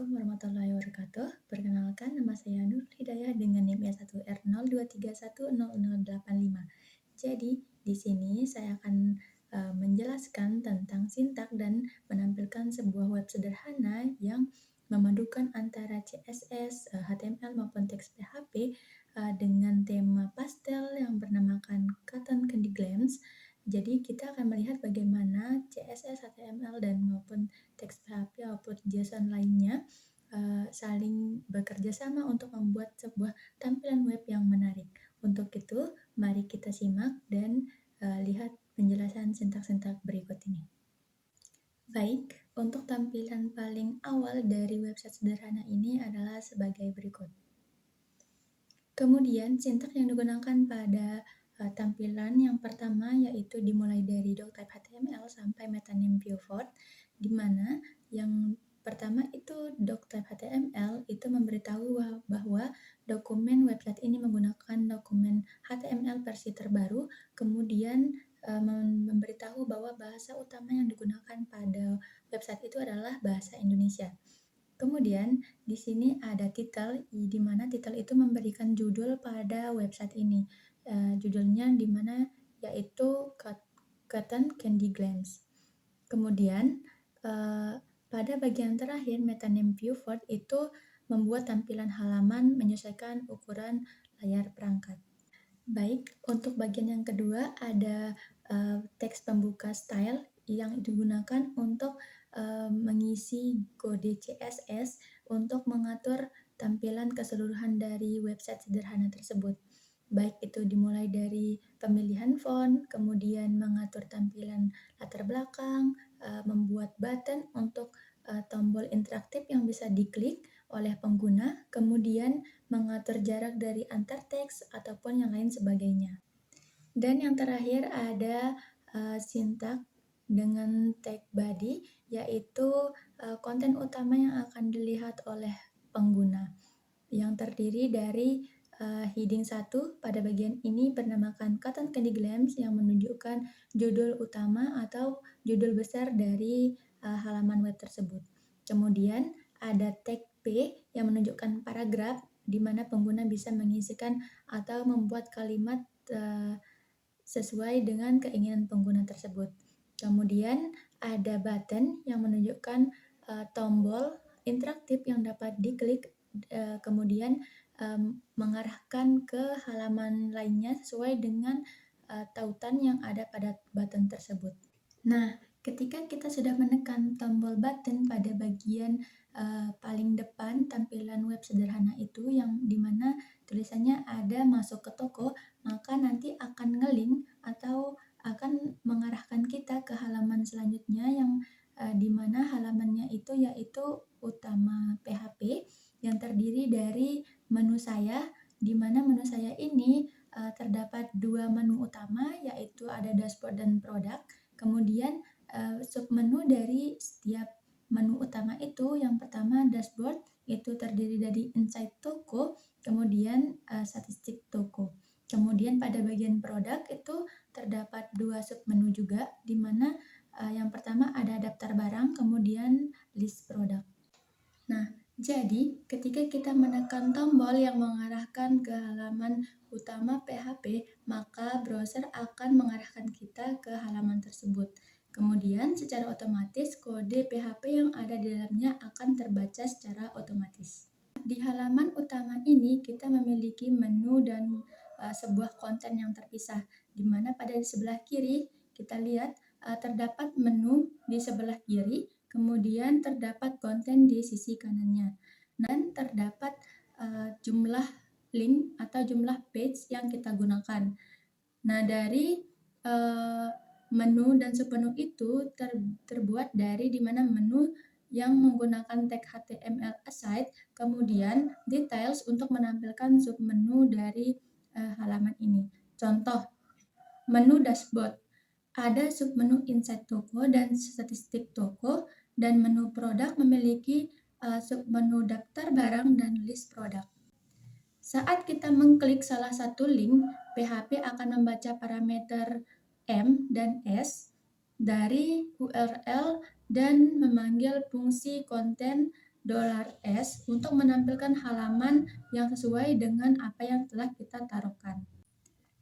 Assalamualaikum warahmatullahi wabarakatuh. Perkenalkan, nama saya Nur Hidayah dengan NIM I1R02310085. Jadi, di sini saya akan menjelaskan tentang sintak dan menampilkan sebuah web sederhana yang memadukan antara CSS, HTML maupun teks PHP dengan tema pastel yang bernamakan Cotton Candy Glance. Jadi kita akan melihat bagaimana CSS, HTML, dan maupun teks PHP maupun JSON lainnya saling bekerja sama untuk membuat sebuah tampilan web yang menarik. Untuk itu, mari kita simak dan lihat penjelasan sintak-sintak berikut ini. Baik, untuk tampilan paling awal dari website sederhana ini adalah sebagai berikut. Kemudian, sintak yang digunakan pada tampilan yang pertama yaitu dimulai dari doctype HTML sampai metanym viewport, di mana yang pertama itu doctype HTML itu memberitahu bahwa dokumen website ini menggunakan dokumen HTML versi terbaru, kemudian memberitahu bahwa bahasa utama yang digunakan pada website itu adalah bahasa Indonesia. Kemudian di sini ada title, di mana title itu memberikan judul pada website ini. Judulnya di mana yaitu Cotton Candy Glance. Kemudian pada bagian terakhir metanym viewport itu membuat tampilan halaman menyesuaikan ukuran layar perangkat. Baik, untuk bagian yang kedua ada teks pembuka style yang digunakan untuk mengisi kode CSS untuk mengatur tampilan keseluruhan dari website sederhana tersebut. Baik itu dimulai dari pemilihan font, kemudian mengatur tampilan latar belakang, membuat button untuk tombol interaktif yang bisa diklik oleh pengguna, kemudian mengatur jarak dari antar teks ataupun yang lain sebagainya. Dan yang terakhir ada sintak dengan tag body, yaitu konten utama yang akan dilihat oleh pengguna, yang terdiri dari heading 1 pada bagian ini bernamakan Cotton Candy Glance yang menunjukkan judul utama atau judul besar dari halaman web tersebut. Kemudian ada tag P yang menunjukkan paragraf di mana pengguna bisa mengisikan atau membuat kalimat sesuai dengan keinginan pengguna tersebut. Kemudian ada button yang menunjukkan tombol interaktif yang dapat diklik kemudian mengarahkan ke halaman lainnya sesuai dengan tautan yang ada pada button tersebut. Nah, ketika kita sudah menekan tombol button pada bagian paling depan tampilan web sederhana itu yang dimana tulisannya ada masuk ke toko, maka nanti akan ngelink atau akan mengarahkan kita ke halaman selanjutnya yang dimana halamannya itu yaitu utama PHP yang terdiri dari menu saya, di mana menu saya ini terdapat dua menu utama yaitu ada dashboard dan produk. Kemudian submenu dari setiap menu utama itu yang pertama dashboard itu terdiri dari insight toko, kemudian statistik toko. Kemudian pada bagian produk itu terdapat dua submenu juga, di mana yang pertama ada daftar barang, kemudian list produk. Nah, jadi ketika kita menekan tombol yang mengarahkan ke halaman utama PHP, maka browser akan mengarahkan kita ke halaman tersebut. Kemudian secara otomatis kode PHP yang ada di dalamnya akan terbaca secara otomatis. Di halaman utama ini kita memiliki menu dan sebuah konten yang terpisah, di mana pada sebelah kiri kita lihat terdapat menu di sebelah kiri, kemudian terdapat konten di sisi kanannya, dan terdapat jumlah link atau jumlah page yang kita gunakan. Nah, dari menu dan submenu itu terbuat dari dimana menu yang menggunakan tag HTML aside, kemudian details untuk menampilkan submenu dari halaman ini. Contoh, menu dashboard. Ada submenu insight toko dan statistik toko, dan menu produk memiliki submenu daftar barang dan list produk. Saat kita mengklik salah satu link, PHP akan membaca parameter M dan S dari URL dan memanggil fungsi konten $S untuk menampilkan halaman yang sesuai dengan apa yang telah kita taruhkan.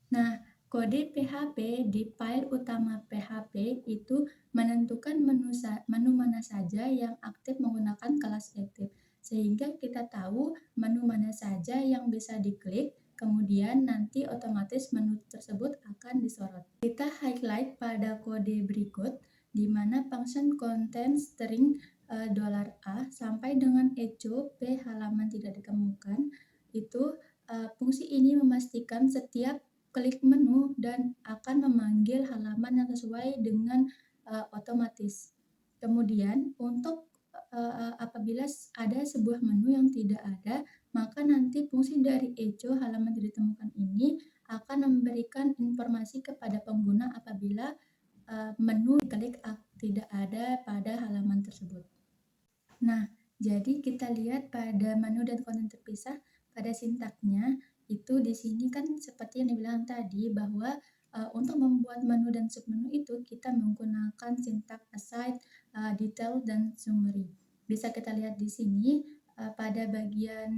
Nah, kode PHP di file utama PHP itu menentukan menu mana saja yang aktif menggunakan kelas aktif, sehingga kita tahu menu mana saja yang bisa diklik, kemudian nanti otomatis menu tersebut akan disorot. Kita highlight pada kode berikut, di mana function content string $A sampai dengan echo p halaman tidak ditemukan, itu fungsi ini memastikan setiap klik menu dan akan memanggil halaman yang sesuai dengan otomatis. Kemudian untuk apabila ada sebuah menu yang tidak ada, maka nanti fungsi dari echo halaman tidak ditemukan ini akan memberikan informasi kepada pengguna apabila menu diklik tidak ada pada halaman tersebut. Nah, jadi kita lihat pada menu dan konten terpisah pada sintaknya itu di sini kan seperti yang dibilang tadi bahwa untuk membuat menu dan submenu itu kita menggunakan sintak aside, detail, dan summary. Bisa kita lihat di sini pada bagian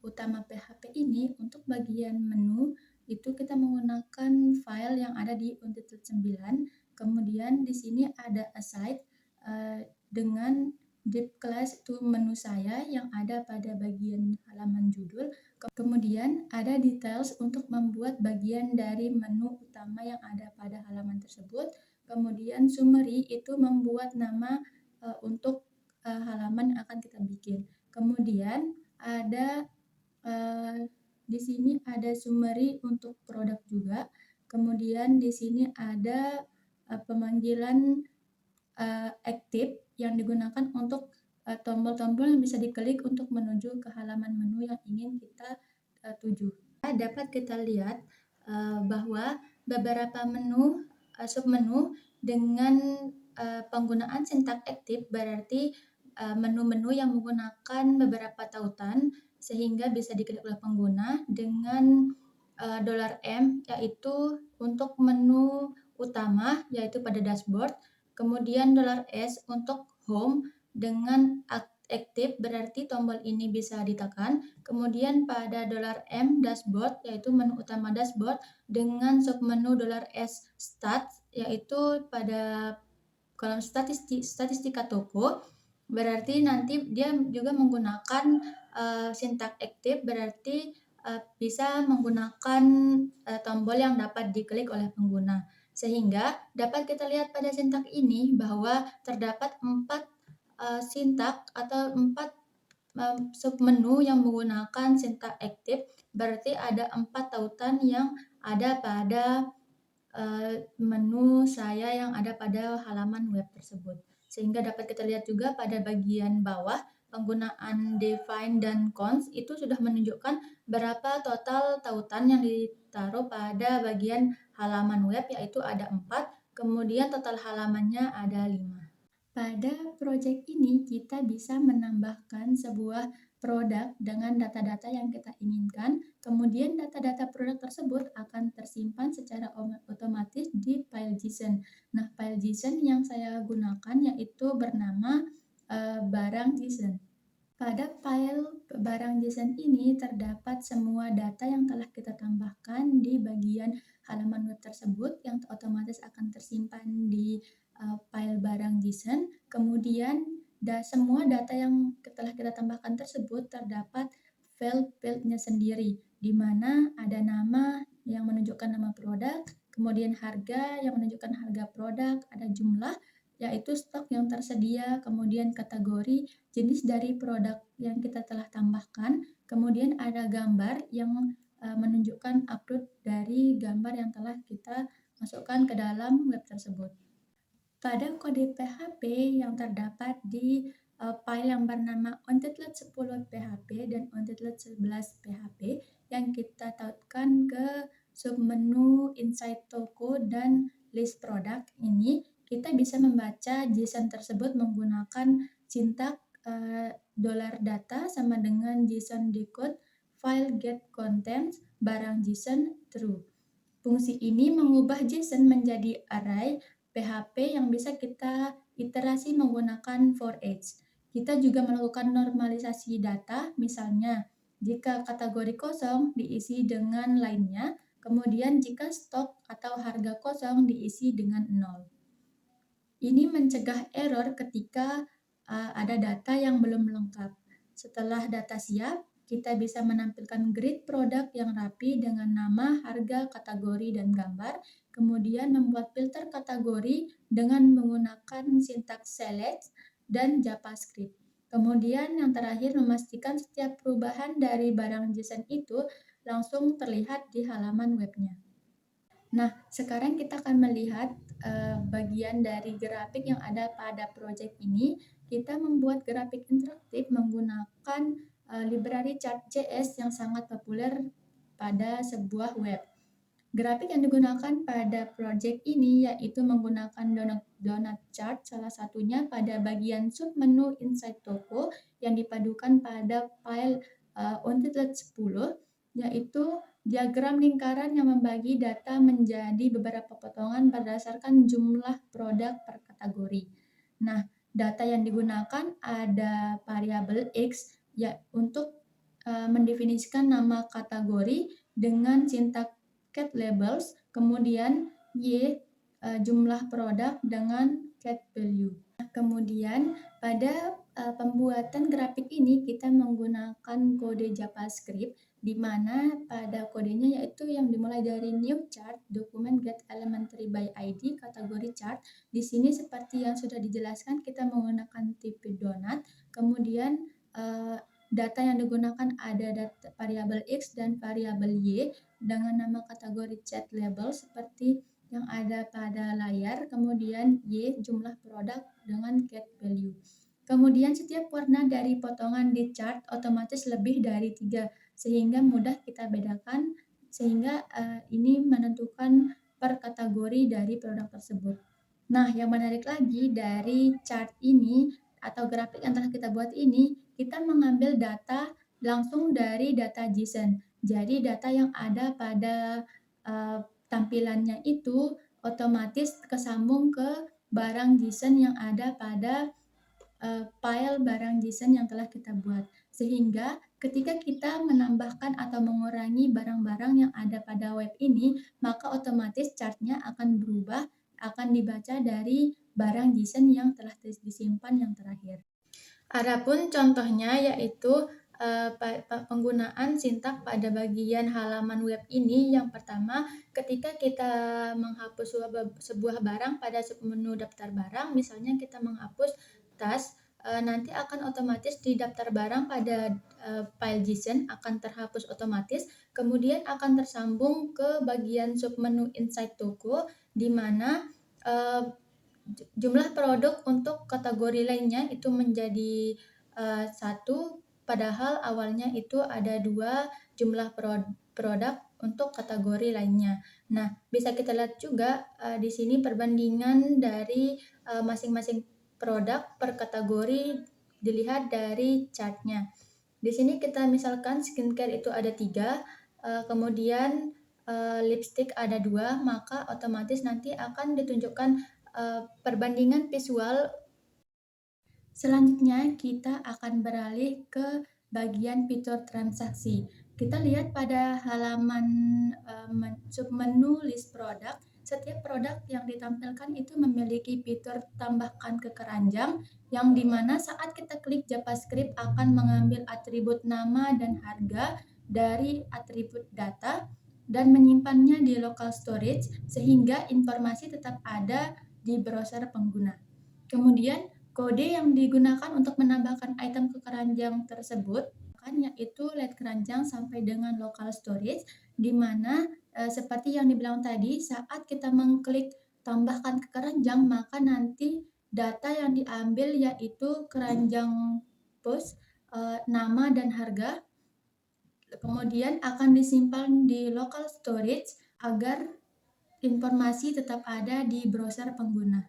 utama PHP ini untuk bagian menu itu kita menggunakan file yang ada di Untitled 9. Kemudian di sini ada aside dengan div class itu menu saya yang ada pada bagian halaman judul. Kemudian ada details untuk membuat bagian dari menu utama yang ada pada halaman tersebut. Kemudian summary itu membuat nama untuk halaman yang akan kita bikin. Kemudian ada di sini ada summary untuk produk juga. Kemudian di sini ada pemanggilan aktif yang digunakan untuk tombol-tombol yang bisa diklik untuk menuju ke halaman menu yang ingin kita tuju. Dapat kita lihat bahwa beberapa menu submenu dengan penggunaan sintak aktif berarti menu-menu yang menggunakan beberapa tautan sehingga bisa diklik oleh pengguna dengan $M yaitu untuk menu utama yaitu pada dashboard. Kemudian $S untuk home dengan aktif berarti tombol ini bisa ditekan. Kemudian pada $M dashboard yaitu menu utama dashboard dengan submenu $S stats yaitu pada kolom statistika toko berarti nanti dia juga menggunakan sintak aktif berarti bisa menggunakan tombol yang dapat diklik oleh pengguna. Sehingga dapat kita lihat pada sintak ini bahwa terdapat 4 sintak atau 4 submenu yang menggunakan sintak aktif, berarti ada 4 tautan yang ada pada menu saya yang ada pada halaman web tersebut. Sehingga dapat kita lihat juga pada bagian bawah penggunaan define dan cons itu sudah menunjukkan berapa total tautan yang ditaruh pada bagian halaman web yaitu ada 4, kemudian total halamannya ada 5. Pada proyek ini kita bisa menambahkan sebuah produk dengan data-data yang kita inginkan, kemudian data-data produk tersebut akan tersimpan secara otomatis di file JSON. Nah, file JSON yang saya gunakan yaitu bernama barang JSON. Pada file barang JSON ini terdapat semua data yang telah kita tambahkan di bagian halaman web tersebut yang otomatis akan tersimpan di file barang JSON. Kemudian semua data yang telah kita tambahkan tersebut terdapat field-fieldnya sendiri, di mana ada nama yang menunjukkan nama produk, kemudian harga yang menunjukkan harga produk, ada jumlah yaitu stok yang tersedia, kemudian kategori, jenis dari produk yang kita telah tambahkan, kemudian ada gambar yang menunjukkan upload dari gambar yang telah kita masukkan ke dalam web tersebut. Pada kode PHP yang terdapat di file yang bernama Untitled 10 PHP dan Untitled 11 PHP yang kita tautkan ke submenu inside toko dan list product ini, kita bisa membaca JSON tersebut menggunakan sintak $data sama dengan JSON decode file get contents barang JSON true. Fungsi ini mengubah JSON menjadi array PHP yang bisa kita iterasi menggunakan for each. Kita juga melakukan normalisasi data, misalnya jika kategori kosong diisi dengan lainnya, kemudian jika stok atau harga kosong diisi dengan 0. Ini mencegah error ketika ada data yang belum lengkap. Setelah data siap, kita bisa menampilkan grid produk yang rapi dengan nama, harga, kategori, dan gambar. Kemudian membuat filter kategori dengan menggunakan sintaks select dan JavaScript. Kemudian yang terakhir memastikan setiap perubahan dari barang JSON itu langsung terlihat di halaman webnya. Nah, sekarang kita akan melihat bagian dari grafik yang ada pada proyek ini. Kita membuat grafik interaktif menggunakan library Chart.js yang sangat populer pada sebuah web. Grafik yang digunakan pada proyek ini yaitu menggunakan donut chart, salah satunya pada bagian submenu inside toko yang dipadukan pada file Untitled 10, yaitu diagram lingkaran yang membagi data menjadi beberapa potongan berdasarkan jumlah produk per kategori. Nah, data yang digunakan ada variabel X ya untuk mendefinisikan nama kategori dengan sintaks cat labels, kemudian Y jumlah produk dengan cat value. Kemudian pada pembuatan grafik ini kita menggunakan kode JavaScript di mana pada kodenya yaitu yang dimulai dari new chart, dokumen get elementary by ID, kategori chart. Di sini seperti yang sudah dijelaskan kita menggunakan tipe donut, kemudian data yang digunakan ada data variabel X dan variabel Y dengan nama kategori chat label seperti yang ada pada layar, kemudian Y jumlah produk dengan cat value. Kemudian setiap warna dari potongan di chart otomatis lebih dari 3 sehingga mudah kita bedakan sehingga ini menentukan per kategori dari produk tersebut. Nah, yang menarik lagi dari chart ini atau grafik yang telah kita buat ini, kita mengambil data langsung dari data JSON. Jadi data yang ada pada tampilannya itu otomatis kesambung ke barang JSON yang ada pada file barang JSON yang telah kita buat. Sehingga ketika kita menambahkan atau mengurangi barang-barang yang ada pada web ini, maka otomatis chartnya akan berubah, akan dibaca dari barang JSON yang telah disimpan yang terakhir. Adapun contohnya yaitu penggunaan sintaks pada bagian halaman web ini. Yang pertama, ketika kita menghapus sebuah barang pada submenu daftar barang, misalnya kita menghapus tas, nanti akan otomatis di daftar barang pada file JSON akan terhapus otomatis, kemudian akan tersambung ke bagian submenu inside toko di mana jumlah produk untuk kategori lainnya itu menjadi 1, padahal awalnya itu ada 2 jumlah produk untuk kategori lainnya. Nah, bisa kita lihat juga di sini perbandingan dari masing-masing produk per kategori dilihat dari chartnya. Di sini kita misalkan skincare itu ada 3, kemudian lipstick ada 2, maka otomatis nanti akan ditunjukkan perbandingan visual. Selanjutnya kita akan beralih ke bagian fitur transaksi. Kita lihat pada halaman submenu list produk, setiap produk yang ditampilkan itu memiliki fitur tambahkan ke keranjang yang dimana saat kita klik JavaScript akan mengambil atribut nama dan harga dari atribut data dan menyimpannya di local storage sehingga informasi tetap ada di browser pengguna. Kemudian kode yang digunakan untuk menambahkan item ke keranjang tersebut yaitu let keranjang sampai dengan local storage di mana seperti yang dibilang tadi saat kita mengklik tambahkan ke keranjang maka nanti data yang diambil yaitu keranjang post, nama dan harga kemudian akan disimpan di local storage agar informasi tetap ada di browser pengguna.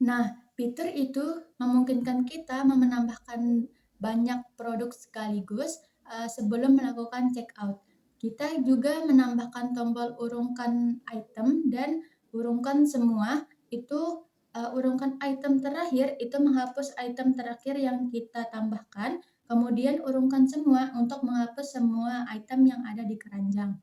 Nah, fitur itu memungkinkan kita menambahkan banyak produk sekaligus sebelum melakukan checkout. Kita juga menambahkan tombol urungkan item dan urungkan semua itu urungkan item terakhir itu menghapus item terakhir yang kita tambahkan, kemudian urungkan semua untuk menghapus semua item yang ada di keranjang.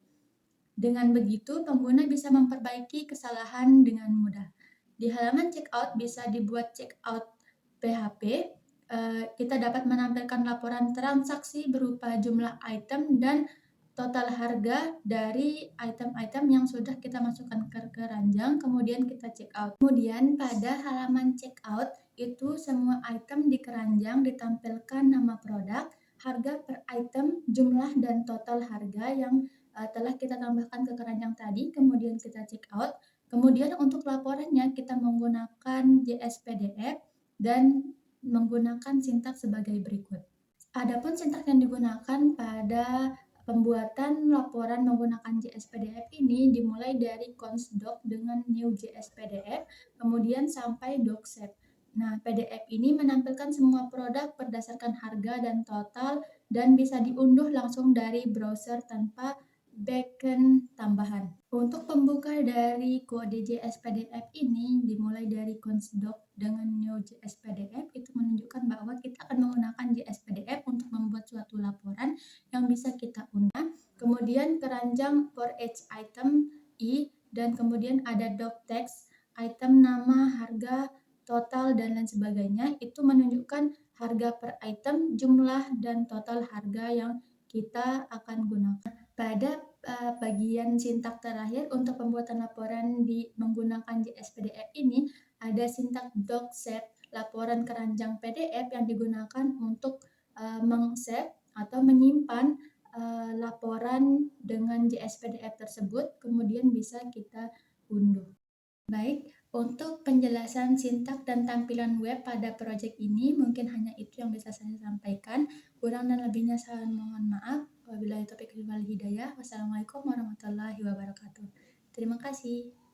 Dengan begitu, pengguna bisa memperbaiki kesalahan dengan mudah. Di halaman checkout bisa dibuat checkout PHP. Kita dapat menampilkan laporan transaksi berupa jumlah item dan total harga dari item-item yang sudah kita masukkan ke keranjang, kemudian kita checkout. Kemudian pada halaman checkout itu semua item di keranjang ditampilkan nama produk, harga per item, jumlah dan total harga yang telah kita tambahkan ke keranjang tadi, kemudian kita checkout. Kemudian untuk laporannya kita menggunakan JS PDF dan menggunakan sintaks sebagai berikut. Adapun sintaks yang digunakan pada pembuatan laporan menggunakan JS PDF ini dimulai dari consdoc dengan new JS PDF, kemudian sampai docset. Nah, PDF ini menampilkan semua produk berdasarkan harga dan total dan bisa diunduh langsung dari browser tanpa backend tambahan. Untuk pembuka dari kode JS PDF ini dimulai dari consdoc dengan new JS PDF itu menunjukkan bahwa kita akan menggunakan JS PDF untuk membuat suatu laporan yang bisa kita unduh. Kemudian keranjang for each item I dan kemudian ada doc text, item nama, harga, total dan lain sebagainya. Itu menunjukkan harga per item, jumlah dan total harga yang kita akan gunakan. Pada bagian sintak terakhir untuk pembuatan laporan menggunakan JS PDF ini ada sintak docset, laporan keranjang PDF yang digunakan untuk meng-save atau menyimpan laporan dengan JS PDF tersebut, kemudian bisa kita unduh. Baik, untuk penjelasan sintak dan tampilan web pada proyek ini mungkin hanya itu yang bisa saya sampaikan. Kurang dan lebihnya saya mohon maaf. Wabillahi taufiq wal hidayah. Wassalamualaikum warahmatullahi wabarakatuh. Terima kasih.